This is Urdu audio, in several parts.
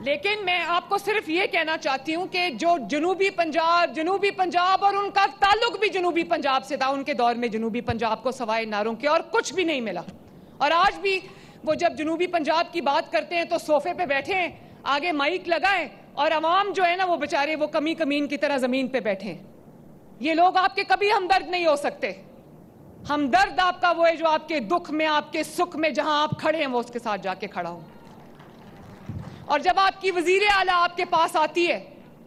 لیکن میں آپ کو صرف یہ کہنا چاہتی ہوں کہ جو جنوبی پنجاب اور ان کا تعلق بھی جنوبی پنجاب سے تھا، ان کے دور میں جنوبی پنجاب کو سوائے نعروں کے اور کچھ بھی نہیں ملا. اور آج بھی وہ جب جنوبی پنجاب کی بات کرتے ہیں تو صوفے پہ بیٹھے ہیں، آگے مائک لگائیں، اور عوام جو ہے نا وہ بیچارے وہ کمین کی طرح زمین پہ بیٹھے ہیں. یہ لوگ آپ کے کبھی ہمدرد نہیں ہو سکتے. ہمدرد آپ کا وہ ہے جو آپ کے دکھ میں، آپ کے سکھ میں جہاں آپ کھڑے ہیں وہ اس کے ساتھ جا کے کھڑا ہوں. اور جب آپ کی وزیر اعلیٰ آپ کے پاس آتی ہے،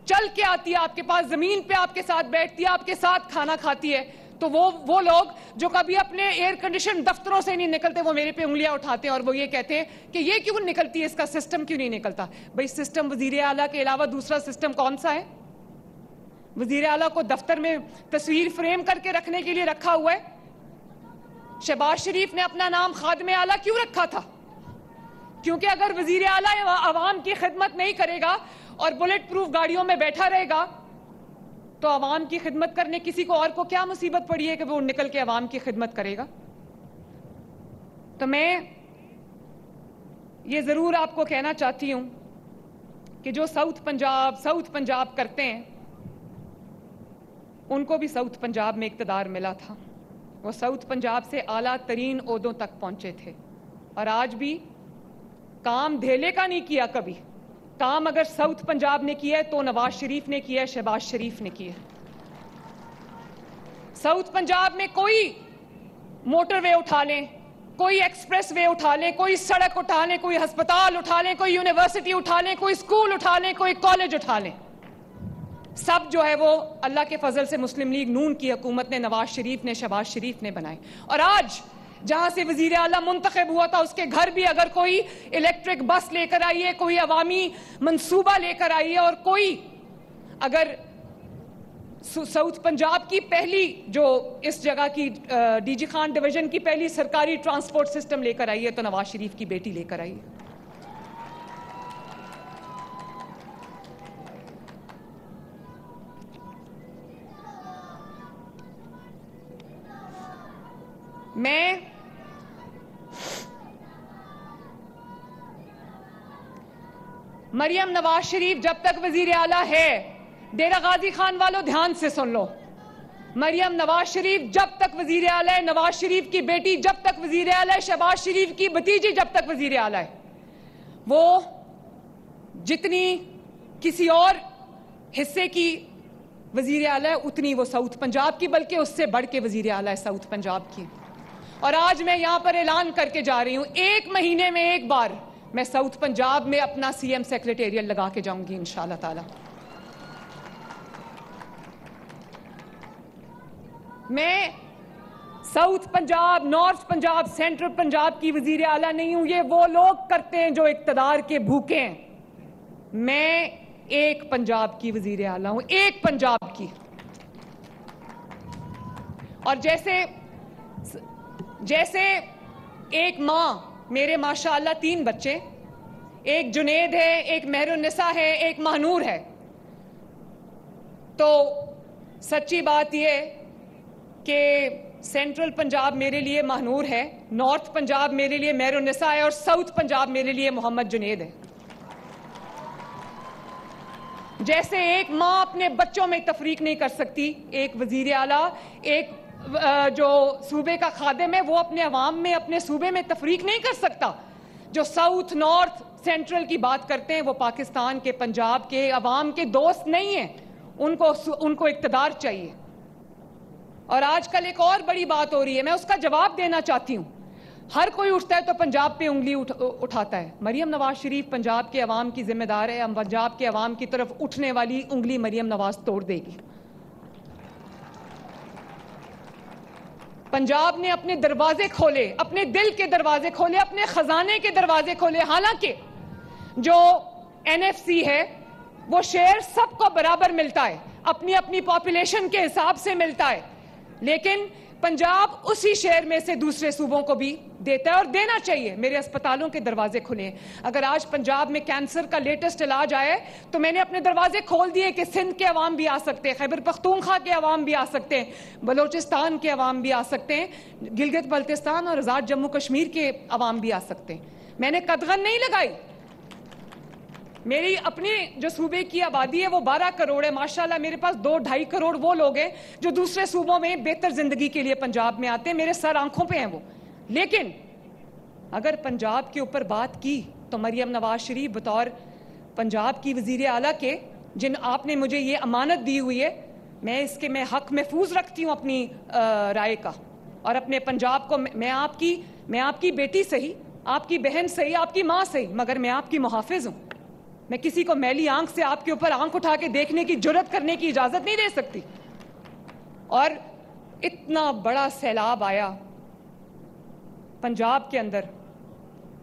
چل کے آتی ہے آپ کے پاس، زمین پہ آپ کے ساتھ بیٹھتی ہے، آپ کے ساتھ کھانا کھاتی ہے، تو وہ لوگ جو کبھی اپنے ایئر کنڈیشن دفتروں سے نہیں نکلتے وہ میرے پہ انگلیاں اٹھاتے ہیں اور وہ یہ کہتے ہیں کہ یہ کیوں نکلتی ہے، اس کا سسٹم کیوں نہیں نکلتا. بھئی سسٹم وزیر اعلیٰ کے علاوہ دوسرا سسٹم کون سا ہے؟ وزیر اعلیٰ کو دفتر میں تصویر فریم کر کے رکھنے کے لیے رکھا ہوا ہے. شہباز شریف نے اپنا نام خادم اعلیٰ کیوں رکھا تھا؟ کیونکہ اگر وزیر اعلیٰ عوام کی خدمت نہیں کرے گا اور بلٹ پروف گاڑیوں میں بیٹھا رہے گا تو عوام کی خدمت کرنے کسی کو اور کو کیا مصیبت پڑی ہے کہ وہ نکل کے عوام کی خدمت کرے گا. تو میں یہ ضرور آپ کو کہنا چاہتی ہوں کہ جو ساؤتھ پنجاب کرتے ہیں ان کو بھی ساؤتھ پنجاب میں اقتدار ملا تھا. وہ ساؤتھ پنجاب سے اعلیٰ ترین عہدوں تک پہنچے تھے اور آج بھی کام دھیلے کا نہیں کیا کبھی. کام اگر ساؤتھ پنجاب نے کیا ہے تو نواز شریف نے کیا ہے، شہباز شریف نے کیا ہے. ساؤتھ پنجاب میں کوئی موٹر وے اٹھا لیں، کوئی ایکسپریس وے اٹھا لیں، کوئی سڑک اٹھا لیں، کوئی ہسپتال اٹھا لیں، کوئی یونیورسٹی اٹھا لیں، کوئی اسکول اٹھا لیں، کوئی کالج اٹھا لیں، سب جو ہے وہ اللہ کے فضل سے مسلم لیگ نون کی حکومت نے، نواز شریف نے، شہباز شریف نے بنائے. اور آج جہاں سے وزیر اعلیٰ منتخب ہوا تھا اس کے گھر بھی اگر کوئی الیکٹرک بس لے کر آئی ہے، کوئی عوامی منصوبہ لے کر آئی ہے، اور کوئی اگر ساؤتھ پنجاب کی پہلی جو اس جگہ کی ڈی جی خان ڈویژن کی پہلی سرکاری ٹرانسپورٹ سسٹم لے کر آئی ہے تو نواز شریف کی بیٹی لے کر آئی ہے. میں مریم نواز شریف جب تک وزیر اعلیٰ ہے، ڈیرہ غازی خان والوں دھیان سے سن لو، مریم نواز شریف جب تک وزیر اعلیٰ ہے، نواز شریف کی بیٹی جب تک وزیر اعلیٰ ہے، شہباز شریف کی بھتیجی جب تک وزیر اعلیٰ ہے، وہ جتنی کسی اور حصے کی وزیر اعلیٰ ہے اتنی وہ ساؤتھ پنجاب کی، بلکہ اس سے بڑھ کے وزیر اعلیٰ ہے ساؤتھ پنجاب کی. اور آج میں یہاں پر اعلان کر کے جا رہی ہوں، 1 مہینے میں ایک بار میں ساؤتھ پنجاب میں اپنا سی ایم سیکریٹریٹ لگا کے جاؤں گی انشاءاللہ تعالی. میں south Punjab, north Punjab, central Punjab کی وزیر اعلیٰ نہیں ہوں. یہ وہ لوگ کرتے ہیں جو اقتدار کے بھوکے ہیں. میں ایک پنجاب کی وزیر اعلیٰ ہوں، ایک پنجاب کی. اور جیسے ایک ماں، میرے ماشاءاللہ 3 بچے، ایک جنید ہے، ایک مہر النساء ہے، ایک مہنور ہے، تو سچی بات یہ کہ سینٹرل پنجاب میرے لیے مہنور ہے، نارتھ پنجاب میرے لیے مہر النساء ہے، اور ساؤتھ پنجاب میرے لیے محمد جنید ہے. جیسے ایک ماں اپنے بچوں میں تفریق نہیں کر سکتی، ایک وزیر اعلیٰ، ایک جو صوبے کا خادم ہے وہ اپنے عوام میں، اپنے صوبے میں تفریق نہیں کر سکتا. جو ساؤتھ، نارتھ، سینٹرل کی بات کرتے ہیں وہ پاکستان کے، پنجاب کے عوام کے دوست نہیں ہیں. ان کو اقتدار چاہیے. اور آج کل ایک اور بڑی بات ہو رہی ہے، میں اس کا جواب دینا چاہتی ہوں. ہر کوئی اٹھتا ہے تو پنجاب پہ انگلی اٹھاتا ہے. مریم نواز شریف پنجاب کے عوام کی ذمہ دار ہے. ہم پنجاب کے عوام کی طرف اٹھنے والی انگلی مریم نواز توڑ دے گی. پنجاب نے اپنے دروازے کھولے، اپنے دل کے دروازے کھولے، اپنے خزانے کے دروازے کھولے. حالانکہ جو این ایف سی ہے وہ شیئر سب کو برابر ملتا ہے، اپنی اپنی پاپولیشن کے حساب سے ملتا ہے، لیکن پنجاب اسی شہر میں سے دوسرے صوبوں کو بھی دیتا ہے اور دینا چاہیے. میرے اسپتالوں کے دروازے کھلے ہیں. اگر آج پنجاب میں کینسر کا لیٹسٹ علاج آئے تو میں نے اپنے دروازے کھول دیے کہ سندھ کے عوام بھی آ سکتے ہیں، خیبر پختونخوا کے عوام بھی آ سکتے ہیں، بلوچستان کے عوام بھی آ سکتے ہیں، گلگت بلتستان اور آزاد جموں کشمیر کے عوام بھی آ سکتے ہیں. میں نے قدغن نہیں لگائی. میری اپنی جو صوبے کی آبادی ہے وہ 12 کروڑ ہے. ماشاءاللہ میرے پاس 2-2.5 کروڑ وہ لوگ ہیں جو دوسرے صوبوں میں بہتر زندگی کے لیے پنجاب میں آتے ہیں. میرے سر آنکھوں پہ ہیں وہ. لیکن اگر پنجاب کے اوپر بات کی تو مریم نواز شریف بطور پنجاب کی وزیر اعلیٰ کے، جن آپ نے مجھے یہ امانت دی ہوئی ہے، میں حق محفوظ رکھتی ہوں اپنی رائے کا اور اپنے پنجاب کو. میں آپ کی بیٹی صحیح، آپ کی بہن صحیح، آپ کی ماں صحیح، مگر میں آپ کی محافظ ہوں. میں کسی کو میلی آنکھ سے آپ کے اوپر آنکھ اٹھا کے دیکھنے کی جرات کرنے کی اجازت نہیں دے سکتی. اور اتنا بڑا سیلاب آیا پنجاب کے اندر،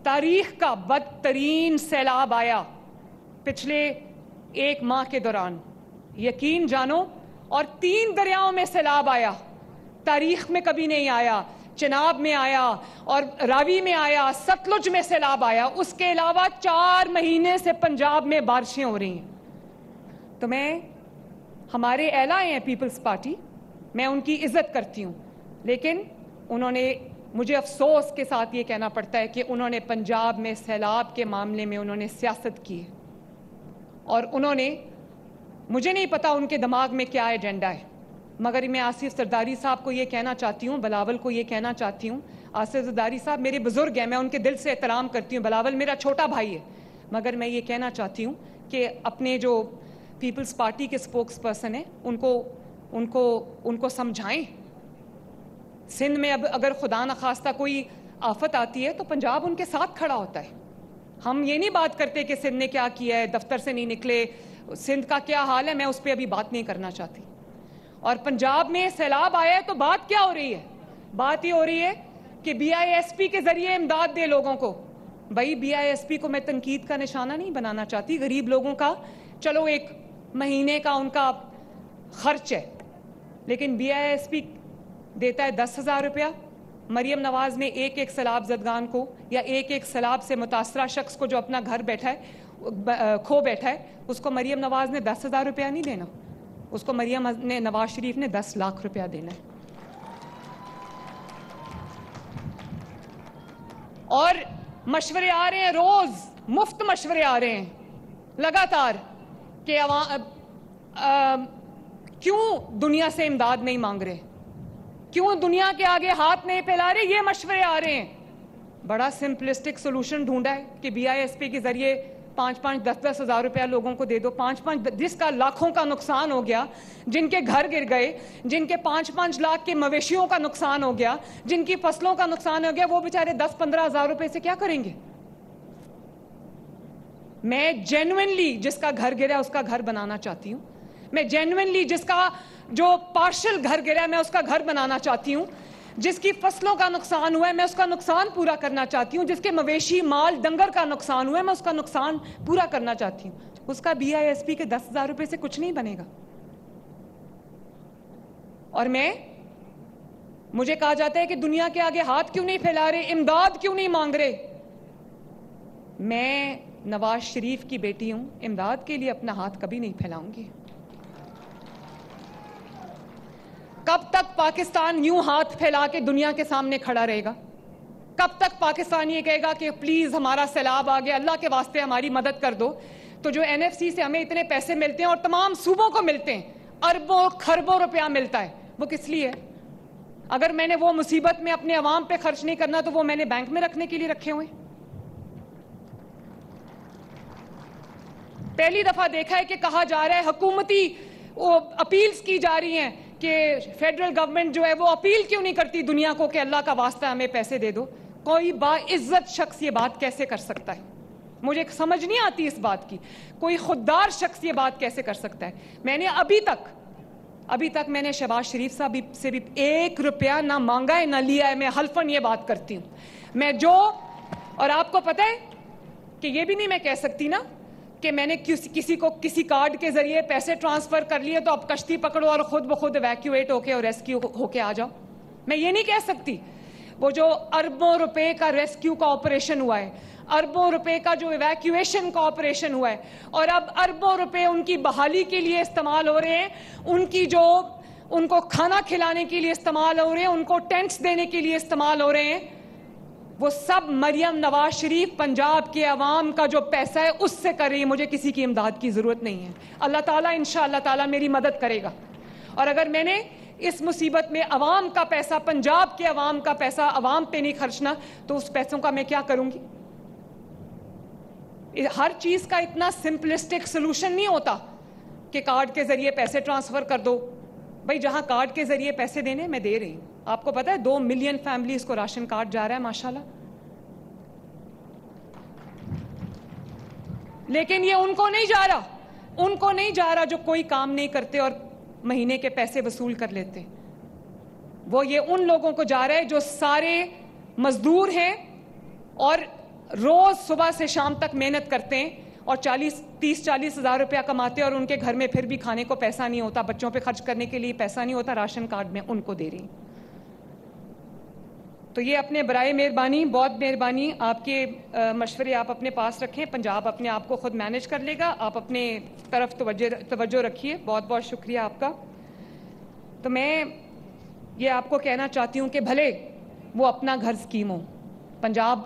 تاریخ کا بدترین سیلاب آیا پچھلے 1 ماہ کے دوران، یقین جانو. اور 3 دریاؤں میں سیلاب آیا، تاریخ میں کبھی نہیں آیا. چناب میں آیا اور راوی میں آیا، ستلج میں سیلاب آیا. اس کے علاوہ 4 مہینے سے پنجاب میں بارشیں ہو رہی ہیں. تو ہمارے اعلیٰ ہیں پیپلز پارٹی، میں ان کی عزت کرتی ہوں، لیکن انہوں نے، مجھے افسوس کے ساتھ یہ کہنا پڑتا ہے کہ انہوں نے پنجاب میں سیلاب کے معاملے میں انہوں نے سیاست کی ہے. اور انہوں نے، مجھے نہیں پتا ان کے دماغ میں کیا ایجنڈا ہے، مگر میں آصف زرداری صاحب کو یہ کہنا چاہتی ہوں، بلاول کو یہ کہنا چاہتی ہوں. آصف زرداری صاحب میرے بزرگ ہیں، میں ان کے دل سے احترام کرتی ہوں. بلاول میرا چھوٹا بھائی ہے، مگر میں یہ کہنا چاہتی ہوں کہ اپنے جو پیپلز پارٹی کے سپوکس پرسن ہیں ان کو سمجھائیں. سندھ میں اب اگر خدا نخواستہ کوئی آفت آتی ہے تو پنجاب ان کے ساتھ کھڑا ہوتا ہے. ہم یہ نہیں بات کرتے کہ سندھ نے کیا کیا ہے، دفتر سے نہیں نکلے، سندھ کا کیا حال ہے، میں اس پہ ابھی بات نہیں کرنا چاہتی. اور پنجاب میں سیلاب آیا ہے تو بات کیا ہو رہی ہے؟ بات یہ ہو رہی ہے کہ BISP کے ذریعے امداد دے لوگوں کو. بھائی BISP کو میں تنقید کا نشانہ نہیں بنانا چاہتی، غریب لوگوں کا چلو 1 مہینے کا ان کا خرچ ہے، لیکن BISP دیتا ہے 10,000 روپیہ. مریم نواز نے ایک سیلاب زدگان کو یا ایک سیلاب سے متاثرہ شخص کو جو اپنا گھر بیٹھا ہے، کھو بیٹھا ہے، اس کو مریم نواز نے 10,000 روپیہ نہیں دینا، اس کو مریم نواز شریف نے 10 لاکھ روپیہ دینا ہے. اور مشورے آ رہے ہیں، روز مفت مشورے آ رہے ہیں لگاتار کہ کیوں دنیا سے امداد نہیں مانگ رہے، کیوں دنیا کے آگے ہاتھ نہیں پھیلا رہے. یہ مشورے آ رہے ہیں. بڑا سمپلسٹک سولوشن ڈھونڈا ہے کہ BISP کے ذریعے 5-5, 10-10 ہزار روپیہ لوگوں کو دے دو. 5-5 جس کا لاکھوں کا نقصان ہو گیا، جن کے گھر گر گئے، جن کے 5-5 لاکھ کے مویشیوں کا نقصان ہو گیا، جن کی فصلوں کا نقصان ہو گیا، وہ بیچارے 10-15 ہزار روپے سے کیا کریں گے؟ میں جینوئنلی جس کا گھر گرا ہے اس کا گھر بنانا چاہتی ہوں. میں جینوئنلی جس کا جو پارشل گھر گرا ہے میں اس کا گھر بنانا چاہتی ہوں. جس کی فصلوں کا نقصان ہوا ہے میں اس کا نقصان پورا کرنا چاہتی ہوں. جس کے مویشی مال ڈنگر کا نقصان ہوا ہے میں اس کا نقصان پورا کرنا چاہتی ہوں. اس کا BISP کے 10,000 روپے سے کچھ نہیں بنے گا. اور مجھے کہا جاتا ہے کہ دنیا کے آگے ہاتھ کیوں نہیں پھیلا رہے، امداد کیوں نہیں مانگ رہے. میں نواز شریف کی بیٹی ہوں، امداد کے لیے اپنا ہاتھ کبھی نہیں پھیلاؤں گی. کب تک پاکستان یوں ہاتھ پھیلا کے دنیا کے سامنے کھڑا رہے گا؟ کب تک پاکستان یہ کہے گا کہ پلیز ہمارا سیلاب آ گیا، اللہ کے واسطے ہماری مدد کر دو؟ تو جو NFC سے ہمیں اتنے پیسے ملتے ہیں اور تمام صوبوں کو ملتے ہیں، اربوں کھربوں روپیہ ملتا ہے، وہ کس لیے؟ اگر میں نے وہ مصیبت میں اپنے عوام پہ خرچ نہیں کرنا تو وہ میں نے بینک میں رکھنے کے لیے رکھے ہوئے. پہلی دفعہ دیکھا ہے کہ کہا جا رہا ہے، حکومتی اپیلز کی جا رہی ہیں کہ فیڈرل گورنمنٹ جو ہے وہ اپیل کیوں نہیں کرتی دنیا کو کہ اللہ کا واسطہ ہمیں پیسے دے دو. کوئی باعزت شخص یہ بات کیسے کر سکتا ہے؟ مجھے سمجھ نہیں آتی اس بات کی. کوئی خوددار شخص یہ بات کیسے کر سکتا ہے؟ میں نے ابھی تک میں نے شہباز شریف صاحب سے بھی 1 روپیہ نہ مانگا ہے نہ لیا ہے. میں حلفاً یہ بات کرتی ہوں. اور آپ کو پتہ ہے کہ یہ بھی نہیں میں کہہ سکتی نا کہ میں نے کسی کو کسی کارڈ کے ذریعے پیسے ٹرانسفر کر لیے تو اب کشتی پکڑو اور خود بخود ایویکیویٹ ہو کے اور ریسکیو ہو کے آ جاؤ. میں یہ نہیں کہہ سکتی. وہ جو اربوں روپے کا ریسکیو کا آپریشن ہوا ہے، اربوں روپے کا جو ایویکیویشن کا آپریشن ہوا ہے، اور اب اربوں روپے ان کی بحالی کے لیے استعمال ہو رہے ہیں، ان کو کھانا کھلانے کے لیے استعمال ہو رہے ہیں، ان کو ٹینٹس دینے کے لیے استعمال ہو رہے ہیں. وہ سب مریم نواز شریف پنجاب کے عوام کا جو پیسہ ہے اس سے کر رہی ہے. مجھے کسی کی امداد کی ضرورت نہیں ہے. اللہ تعالیٰ انشاءاللہ تعالیٰ میری مدد کرے گا. اور اگر میں نے اس مصیبت میں عوام کا پیسہ، پنجاب کے عوام کا پیسہ عوام پہ نہیں خرچنا تو اس پیسوں کا میں کیا کروں گی؟ ہر چیز کا اتنا سمپلسٹک سلوشن نہیں ہوتا کہ کارڈ کے ذریعے پیسے ٹرانسفر کر دو. بھائی جہاں کارڈ کے ذریعے پیسے دینے میں دے رہی ہوں. آپ کو پتا ہے 2 ملین فیملیز کو راشن کارڈ جا رہا ہے ماشاءاللہ. لیکن یہ ان کو نہیں جا رہا جو کوئی کام نہیں کرتے اور مہینے کے پیسے وصول کر لیتے. وہ یہ ان لوگوں کو جا رہا ہے جو سارے مزدور ہیں اور روز صبح سے شام تک محنت کرتے ہیں اور 30-40 ہزار روپیہ کماتے ہیں اور ان کے گھر میں پھر بھی کھانے کو پیسہ نہیں ہوتا، بچوں پہ خرچ کرنے کے لیے پیسہ نہیں ہوتا. راشن کارڈ میں ان کو دے رہی. تو یہ اپنے برائے مہربانی، بہت مہربانی، آپ کے مشورے آپ اپنے پاس رکھیں. پنجاب اپنے آپ کو خود مینیج کر لے گا. آپ اپنے طرف توجہ رکھیے. بہت بہت شکریہ آپ کا. تو میں یہ آپ کو کہنا چاہتی ہوں کہ بھلے وہ اپنا گھر اسکیم ہو، پنجاب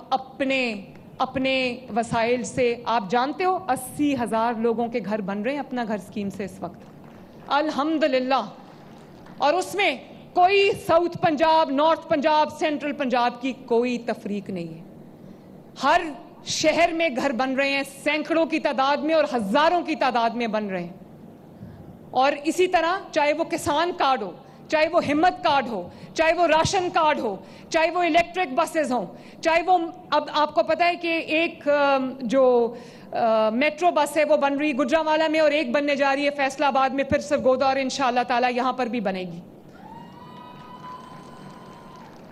اپنے وسائل سے، آپ جانتے ہو 80,000 لوگوں کے گھر بن رہے ہیں اپنا گھر اسکیم سے اس وقت الحمدللہ. اور اس میں کوئی south Punjab, north Punjab, central Punjab کی کوئی تفریق نہیں ہے. ہر شہر میں گھر بن رہے ہیں، سینکڑوں کی تعداد میں اور ہزاروں کی تعداد میں بن رہے ہیں. اور اسی طرح چاہے وہ کسان کارڈ ہو، چاہے وہ ہمت کارڈ ہو، چاہے وہ راشن کارڈ ہو، چاہے وہ الیکٹرک بسز ہوں، چاہے وہ اب آپ کو پتہ ہے کہ ایک جو میٹرو بس ہے وہ بن رہی گجرانوالہ میں اور ایک بننے جا رہی ہے فیصل آباد میں، پھر سرگودا اور انشاءاللہ تعالی یہاں پر بھی بنے گی.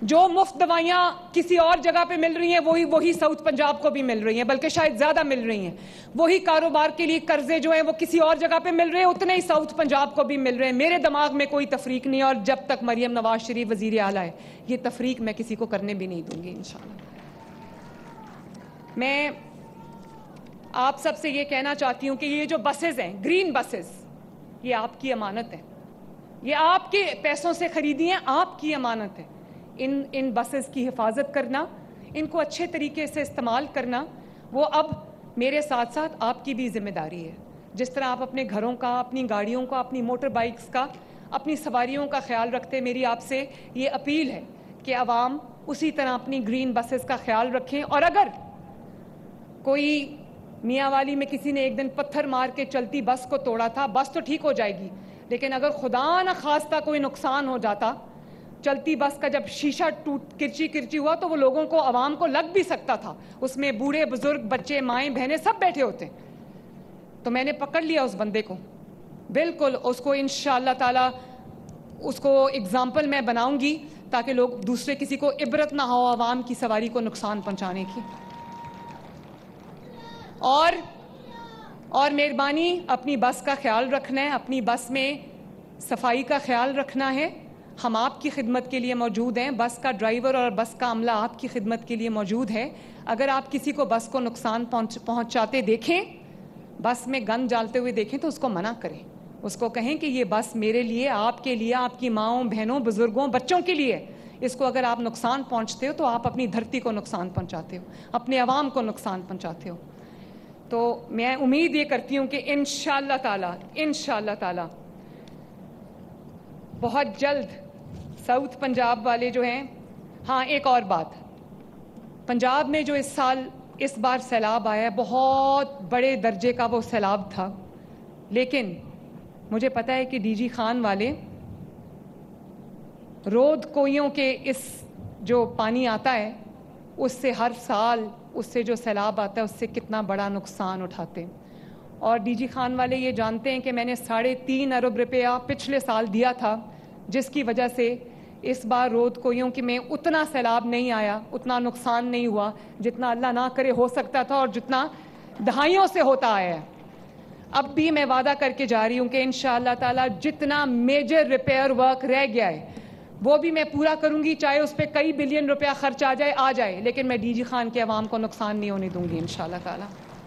جو مفت دوائیاں کسی اور جگہ پہ مل رہی ہیں وہی ساؤتھ پنجاب کو بھی مل رہی ہیں، بلکہ شاید زیادہ مل رہی ہیں. وہی کاروبار کے لیے قرضے جو ہیں وہ کسی اور جگہ پہ مل رہے ہیں، اتنے ہی ساؤتھ پنجاب کو بھی مل رہے ہیں. میرے دماغ میں کوئی تفریق نہیں ہے اور جب تک مریم نواز شریف وزیر اعلیٰ ہے یہ تفریق میں کسی کو کرنے بھی نہیں دوں گی انشاءاللہ. میں آپ سب سے یہ کہنا چاہتی ہوں کہ یہ جو بسز ہیں، گرین بسز، یہ آپ کی امانت ہے. یہ آپ کے پیسوں سے خریدی ہیں، آپ کی امانت ہے. ان بسز کی حفاظت کرنا، ان کو اچھے طریقے سے استعمال کرنا، وہ اب میرے ساتھ ساتھ آپ کی بھی ذمہ داری ہے. جس طرح آپ اپنے گھروں کا، اپنی گاڑیوں کا، اپنی موٹر بائکس کا، اپنی سواریوں کا خیال رکھتے، میری آپ سے یہ اپیل ہے کہ عوام اسی طرح اپنی گرین بسز کا خیال رکھیں. اور اگر کوئی میاں والی میں کسی نے ایک دن پتھر مار کے چلتی بس کو توڑا تھا، بس تو ٹھیک ہو جائے گی، لیکن اگر خدا نہ خواستہ کوئی نقصان ہو جاتا، چلتی بس کا جب شیشہ کرچی ہوا تو وہ لوگوں کو، عوام کو لگ بھی سکتا تھا. اس میں بوڑھے بزرگ، بچے، مائیں، بہنیں سب بیٹھے ہوتے. تو میں نے پکڑ لیا اس بندے کو، بالکل اس کو انشاءاللہ تعالی اس کو اگزامپل میں بناؤں گی تاکہ لوگ دوسرے کسی کو عبرت نہ ہو عوام کی سواری کو نقصان پہنچانے کی. اور مہربانی اپنی بس کا خیال رکھنا ہے، اپنی بس میں صفائی کا خیال رکھنا ہے. ہم آپ کی خدمت کے لیے موجود ہیں. بس کا ڈرائیور اور بس کا عملہ آپ کی خدمت کے لیے موجود ہے. اگر آپ کسی کو بس کو نقصان پہنچاتے دیکھیں، بس میں گند ڈالتے ہوئے دیکھیں تو اس کو منع کریں. اس کو کہیں کہ یہ بس میرے لیے، آپ کے لیے، آپ کی ماؤں، بہنوں، بزرگوں، بچوں کے لیے. اس کو اگر آپ نقصان پہنچتے ہو تو آپ اپنی دھرتی کو نقصان پہنچاتے ہو، اپنے عوام کو نقصان پہنچاتے ہو. تو میں امید یہ کرتی ہوں کہ انشاءاللہ تعالی بہت جلد ساؤتھ پنجاب والے جو ہیں. ہاں ایک اور بات، پنجاب میں جو اس بار سیلاب آیا ہے، بہت بڑے درجے کا وہ سیلاب تھا. لیکن مجھے پتہ ہے کہ ڈی جی خان والے رود کوئیوں کے اس جو پانی آتا ہے اس سے ہر سال اس سے جو سیلاب آتا ہے اس سے کتنا بڑا نقصان اٹھاتے ہیں. اور ڈی جی خان والے یہ جانتے ہیں کہ میں نے 3.5 ارب روپیہ پچھلے سال دیا تھا، جس کی وجہ سے اس بار رود کوئیوں کی میں اتنا سیلاب نہیں آیا، اتنا نقصان نہیں ہوا جتنا اللہ نہ کرے ہو سکتا تھا اور جتنا دہائیوں سے ہوتا آیا ہے. اب بھی میں وعدہ کر کے جا رہی ہوں کہ انشاءاللہ تعالی جتنا میجر ریپیئر ورک رہ گیا ہے وہ بھی میں پورا کروں گی، چاہے اس پہ کئی بلین روپیہ خرچ آ جائے، لیکن میں ڈی جی خان کے عوام کو نقصان نہیں ہونے دوں گی انشاءاللہ تعالی.